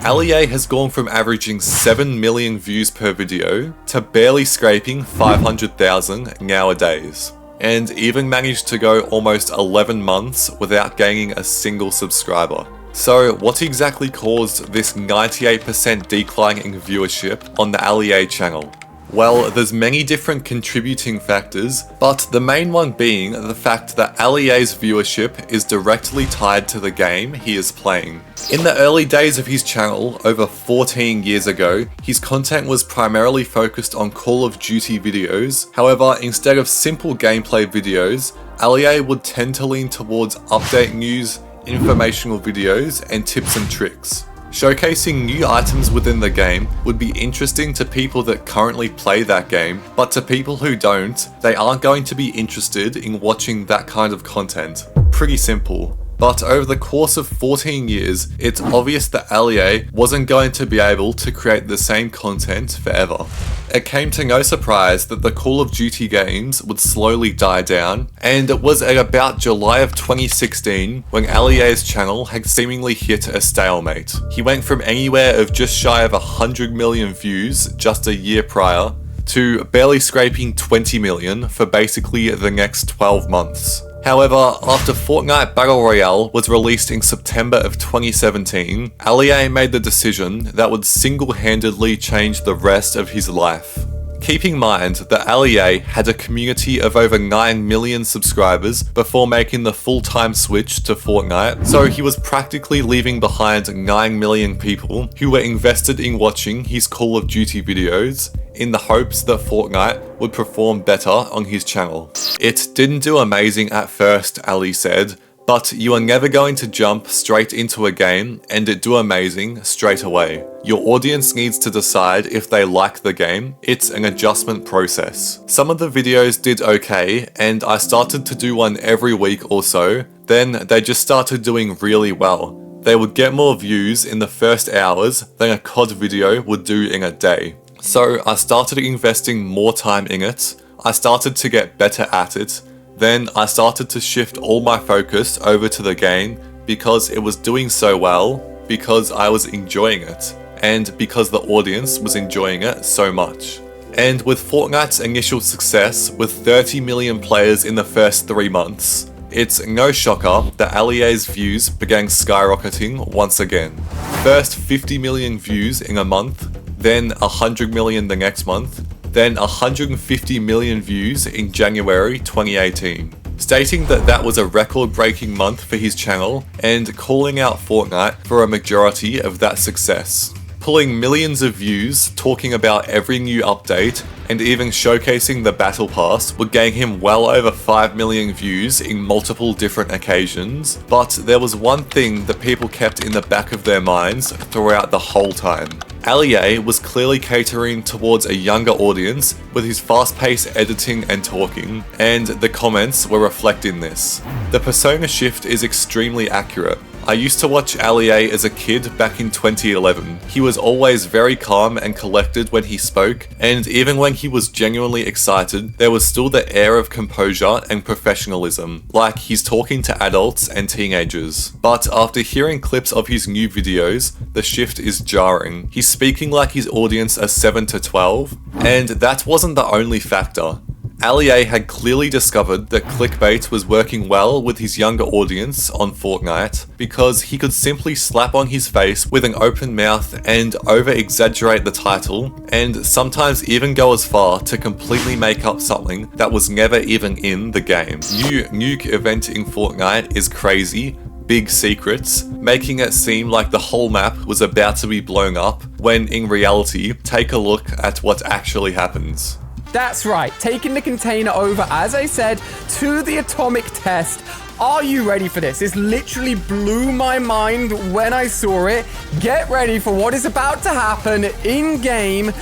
Ali has gone from averaging 7 million views per video to barely scraping 500,000 nowadays, and even managed to go almost 11 months without gaining a single subscriber. So what exactly caused this 98% decline in viewership on the Ali channel? Well, there's many different contributing factors, but the main one being the fact that Ali's viewership is directly tied to the game he is playing. In the early days of his channel, over 14 years ago, his content was primarily focused on Call of Duty videos. However, instead of simple gameplay videos, Ali would tend to lean towards update news, informational videos, and tips and tricks. Showcasing new items within the game would be interesting to people that currently play that game, but to people who don't, they aren't going to be interested in watching that kind of content. Pretty simple. But over the course of 14 years, it's obvious that Ali wasn't going to be able to create the same content forever. It came to no surprise that the Call of Duty games would slowly die down, and it was at about July of 2016 when Ali's channel had seemingly hit a stalemate. He went from anywhere of just shy of 100 million views just a year prior to barely scraping 20 million for basically the next 12 months. However, after Fortnite Battle Royale was released in September of 2017, Ali made the decision that would single-handedly change the rest of his life. Keep in mind that Ali had a community of over 9 million subscribers before making the full-time switch to Fortnite, so he was practically leaving behind 9 million people who were invested in watching his Call of Duty videos in the hopes that Fortnite would perform better on his channel. It didn't do amazing at first, Ali said, but you are never going to jump straight into a game and it do amazing straight away. Your audience needs to decide if they like the game. It's an adjustment process. Some of the videos did okay, and I started to do one every week or so. Then they just started doing really well. They would get more views in the first hours than a COD video would do in a day. So I started investing more time in it. I started to get better at it. Then I started to shift all my focus over to the game because it was doing so well, because I was enjoying it, and because the audience was enjoying it so much. And with Fortnite's initial success with 30 million players in the first 3 months, it's no shocker that Ali's views began skyrocketing once again. First 50 million views in a month, then 100 million the next month, then 150 million views in January 2018, stating that that was a record-breaking month for his channel and calling out Fortnite for a majority of that success. Pulling millions of views, talking about every new update, and even showcasing the Battle Pass would gain him well over 5 million views in multiple different occasions, but there was one thing that people kept in the back of their minds throughout the whole time. Ali was clearly catering towards a younger audience with his fast-paced editing and talking, and the comments were reflecting this. The persona shift is extremely accurate. I used to watch Ali as a kid back in 2011. He was always very calm and collected when he spoke, and even when he was genuinely excited, there was still the air of composure and professionalism, like he's talking to adults and teenagers. But after hearing clips of his new videos, the shift is jarring. He's speaking like his audience are 7 to 12, and that wasn't the only factor. Ali had clearly discovered that clickbait was working well with his younger audience on Fortnite because he could simply slap on his face with an open mouth and over-exaggerate the title, and sometimes even go as far to completely make up something that was never even in the game. New nuke event in Fortnite is crazy, big secrets, making it seem like the whole map was about to be blown up, when in reality, take a look at what actually happens. That's right, taking the container over, as I said, to the atomic test. Are you ready for this? This literally blew my mind when I saw it. Get ready for what is about to happen in-game.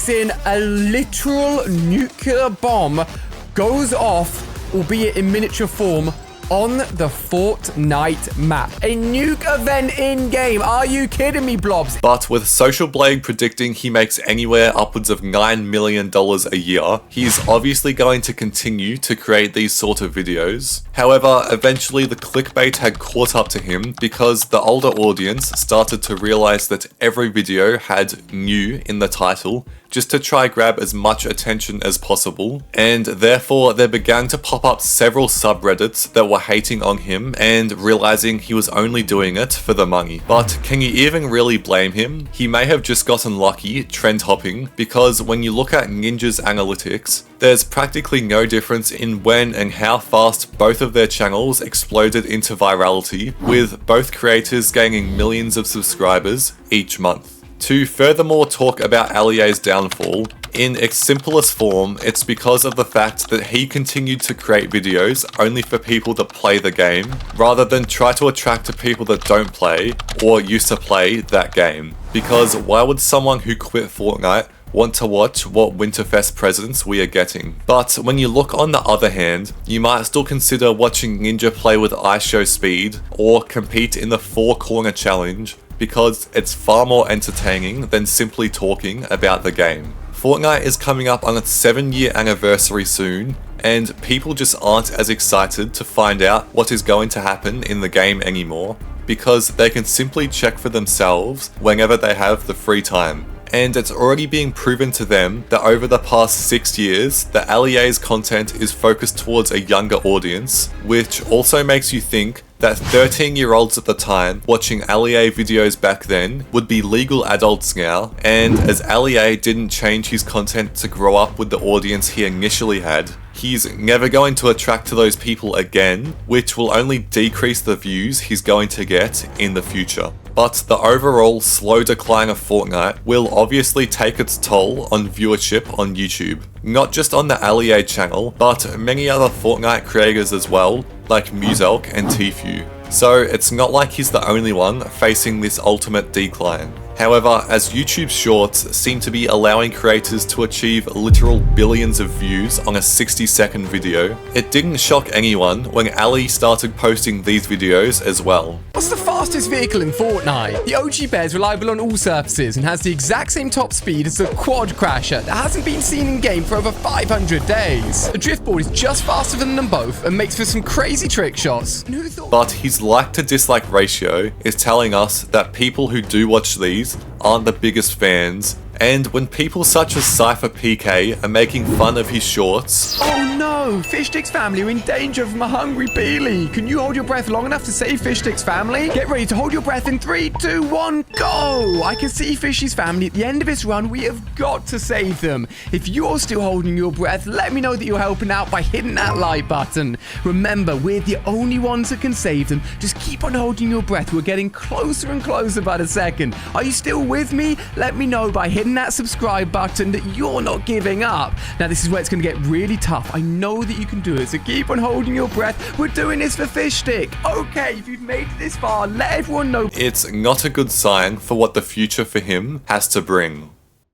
In a literal nuclear bomb goes off, albeit in miniature form, on the Fortnite map. A nuke event in-game. Are you kidding me, Blobs? But with Social Blade predicting he makes anywhere upwards of $9 million a year, he's obviously going to continue to create these sort of videos. However, eventually the clickbait had caught up to him because the older audience started to realize that every video had new in the title, just to try grab as much attention as possible, and therefore there began to pop up several subreddits that were hating on him and realizing he was only doing it for the money. But can you even really blame him? He may have just gotten lucky trend hopping, because when you look at Ninja's analytics, there's practically no difference in when and how fast both of their channels exploded into virality, with both creators gaining millions of subscribers each month. To furthermore talk about Allié's downfall, in its simplest form, it's because of the fact that he continued to create videos only for people that play the game, rather than try to attract to people that don't play or used to play that game. Because why would someone who quit Fortnite want to watch what Winterfest presents we are getting? But when you look on the other hand, you might still consider watching Ninja play with ice show speed or compete in the 4-corner challenge, because it's far more entertaining than simply talking about the game. Fortnite is coming up on its 7-year anniversary soon, and people just aren't as excited to find out what is going to happen in the game anymore, because they can simply check for themselves whenever they have the free time. And it's already being proven to them that over the past 6 years, the Allié's content is focused towards a younger audience, which also makes you think that 13-year-olds at the time watching Allié videos back then would be legal adults now, and as Allié didn't change his content to grow up with the audience he initially had, he's never going to attract to those people again, which will only decrease the views he's going to get in the future. But the overall slow decline of Fortnite will obviously take its toll on viewership on YouTube. Not just on the Allié channel, but many other Fortnite creators as well, like Muselk and Tfue. So it's not like he's the only one facing this ultimate decline. However, as YouTube Shorts seem to be allowing creators to achieve literal billions of views on a 60-second video, it didn't shock anyone when Ali started posting these videos as well. What's the fastest vehicle in Fortnite? The OG Bear is reliable on all surfaces and has the exact same top speed as the Quad Crasher that hasn't been seen in game for over 500 days. The Driftboard is just faster than them both and makes for some crazy trick shots. But his like to dislike ratio is telling us that people who do watch these aren't the biggest fans, and when people such as Cypher PK are making fun of his shorts... Oh no! Fishstick's family are in danger from a hungry Beely! Can you hold your breath long enough to save Fishstick's family? Get ready to hold your breath in 3, 2, 1, go! I can see Fishy's family at the end of its run. We have got to save them. If you're still holding your breath, let me know that you're helping out by hitting that like button. Remember, we're the only ones that can save them. Just keep on holding your breath. We're getting closer and closer by the second. Are you still with me? Let me know by hitting that subscribe button that you're not giving up. Now this is where it's going to get really tough. I know that you can do it, so keep on holding your breath. We're doing this for Fishstick. Okay, if you've made it this far, let everyone know. It's not a good sign for what the future for him has to bring.